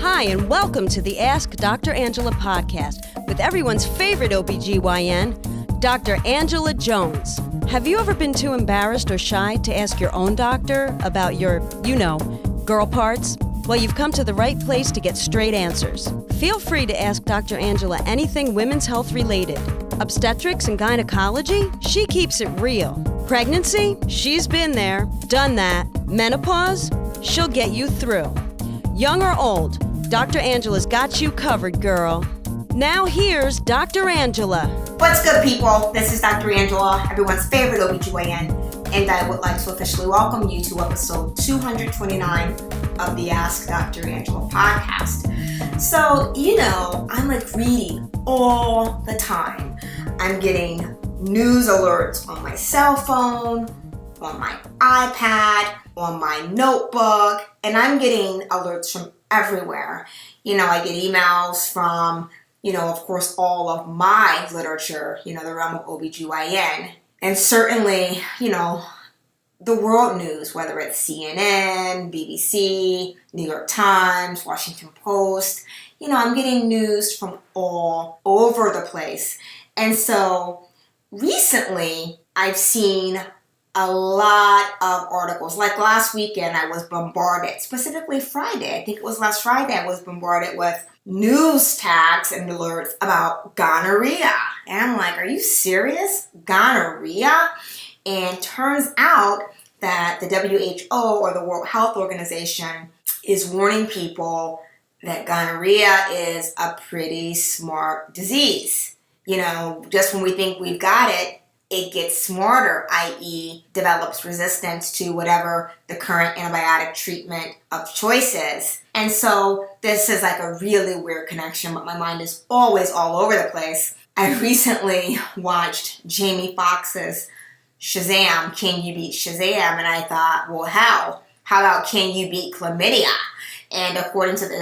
Hi, and welcome to the Ask Dr. Angela podcast with everyone's favorite OBGYN, Dr. Angela Jones. Have you ever been too embarrassed or shy to ask your own doctor about your, girl parts? Well, you've come to the right place to get straight answers. Feel free to ask Dr. Angela anything women's health related. Obstetrics and gynecology? She keeps it real. Pregnancy? She's been there, done that. Menopause? She'll get you through. Young or old, Dr. Angela's got you covered, girl. Now here's Dr. Angela. What's good, people? This is Dr. Angela, everyone's favorite OBGYN, and I would like to officially welcome you to episode 229 of the Ask Dr. Angela podcast. So, I'm reading all the time. I'm getting news alerts on my cell phone, on my iPad, on my notebook, and I'm getting alerts from everywhere. I get emails from, of course, all of my literature, the realm of OBGYN, and certainly, the world news, whether it's CNN, BBC, New York Times, Washington Post, I'm getting news from all over the place. And so recently I've seen a lot of articles. Like last weekend, I was bombarded, specifically Friday. I think it was last Friday, I was bombarded with news tags and alerts about gonorrhea. And I'm like, are you serious? Gonorrhea? And turns out that the WHO, or the World Health Organization, is warning people that gonorrhea is a pretty smart disease. Just when we think we've got it, it gets smarter, i.e. develops resistance to whatever the current antibiotic treatment of choice is. And so this is like a really weird connection, but my mind is always all over the place. I recently watched Jamie Foxx's Shazam, Can You Beat Shazam? And I thought, well, how about Can You Beat Chlamydia? And according to the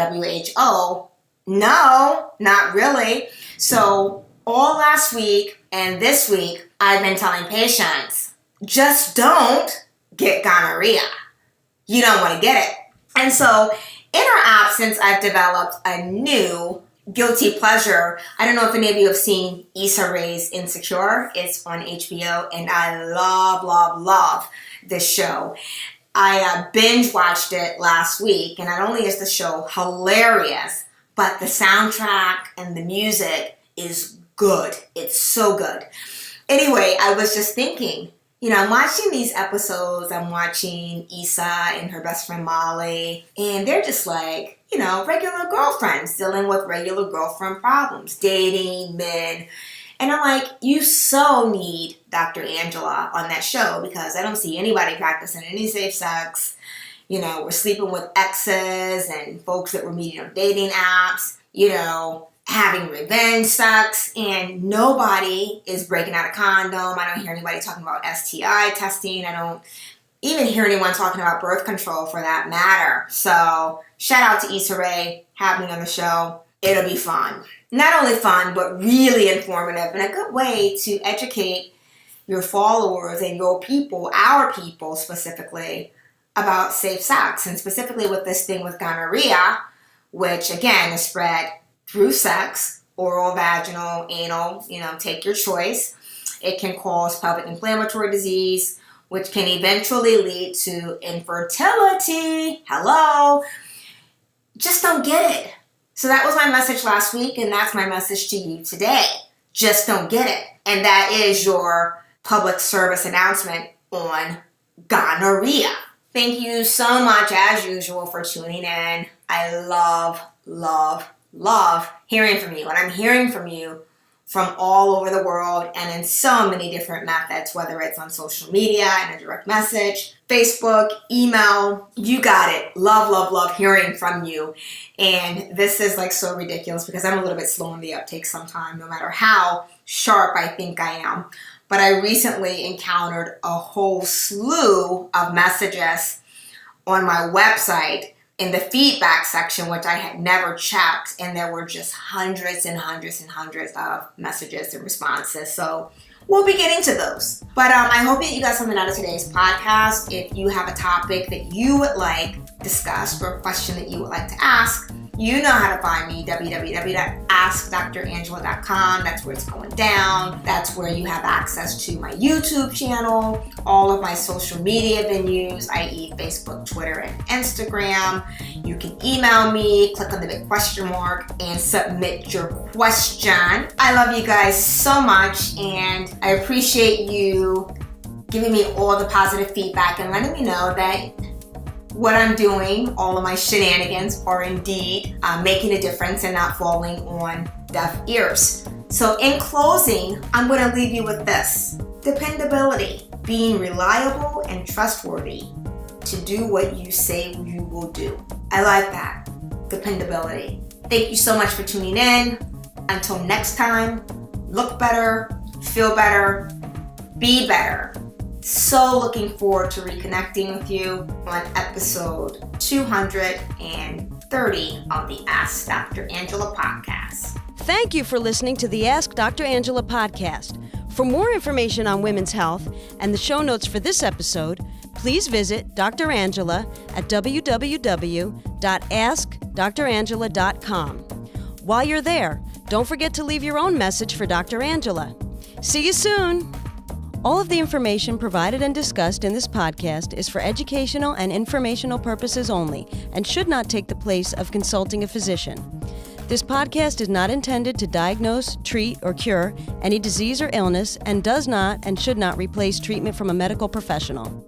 WHO, no, not really. So all last week and this week, I've been telling patients, just don't get gonorrhea. You don't want to get it. And so in her absence, I've developed a new guilty pleasure. I don't know if any of you have seen Issa Rae's Insecure. It's on HBO, and I love this show. I binge watched it last week, and not only is the show hilarious, but the soundtrack and the music is good. It's so good. Anyway, I was just thinking, I'm watching these episodes. I'm watching Issa and her best friend Molly, and they're just like, regular girlfriends dealing with regular girlfriend problems, dating, men. And I'm like, you so need Dr. Angela on that show, because I don't see anybody practicing any safe sex. We're sleeping with exes and folks that we're meeting on dating apps, having revenge sex, and nobody is breaking out a condom. I don't hear anybody talking about STI testing. I don't even hear anyone talking about birth control for that matter. So shout out to Issa Rae, have me on the show. It'll be fun. Not only fun, but really informative, and a good way to educate your followers and your people, our people specifically, about safe sex, and specifically with this thing with gonorrhea, which again is spread through sex, oral, vaginal, anal, take your choice. It can cause pelvic inflammatory disease, which can eventually lead to infertility. Hello. Just don't get it. So that was my message last week, and that's my message to you today. Just don't get it. And that is your public service announcement on gonorrhea. Thank you so much, as usual, for tuning in. I love hearing from you, and I'm hearing from you from all over the world and in so many different methods, whether it's on social media, in a direct message, Facebook, email. You got it. Love hearing from you. And this is so ridiculous, because I'm a little bit slow in the uptake sometimes, no matter how sharp I think I am. But I recently encountered a whole slew of messages on my website in the feedback section, which I had never checked, and there were just hundreds and hundreds and hundreds of messages and responses. So we'll be getting to those. But I hope that you got something out of today's podcast. If you have a topic that you would like discussed or a question that you would like to ask, You know how to find me, www.askdrangela.com. That's where it's going down. That's where you have access to my YouTube channel, all of my social media venues, i.e. Facebook, Twitter, and Instagram. You can email me, click on the big question mark, and submit your question. I love you guys so much, and I appreciate you giving me all the positive feedback and letting me know that what I'm doing, all of my shenanigans, are indeed making a difference and not falling on deaf ears. So in closing, I'm going to leave you with this. Dependability, being reliable and trustworthy to do what you say you will do. I like that. Dependability. Thank you so much for tuning in. Until next time, look better, feel better, be better. So looking forward to reconnecting with you on episode 230 of the Ask Dr. Angela podcast. Thank you for listening to the Ask Dr. Angela podcast. For more information on women's health and the show notes for this episode, please visit Dr. Angela at www.askdrangela.com. While you're there, don't forget to leave your own message for Dr. Angela. See you soon! All of the information provided and discussed in this podcast is for educational and informational purposes only and should not take the place of consulting a physician. This podcast is not intended to diagnose, treat, or cure any disease or illness and does not and should not replace treatment from a medical professional.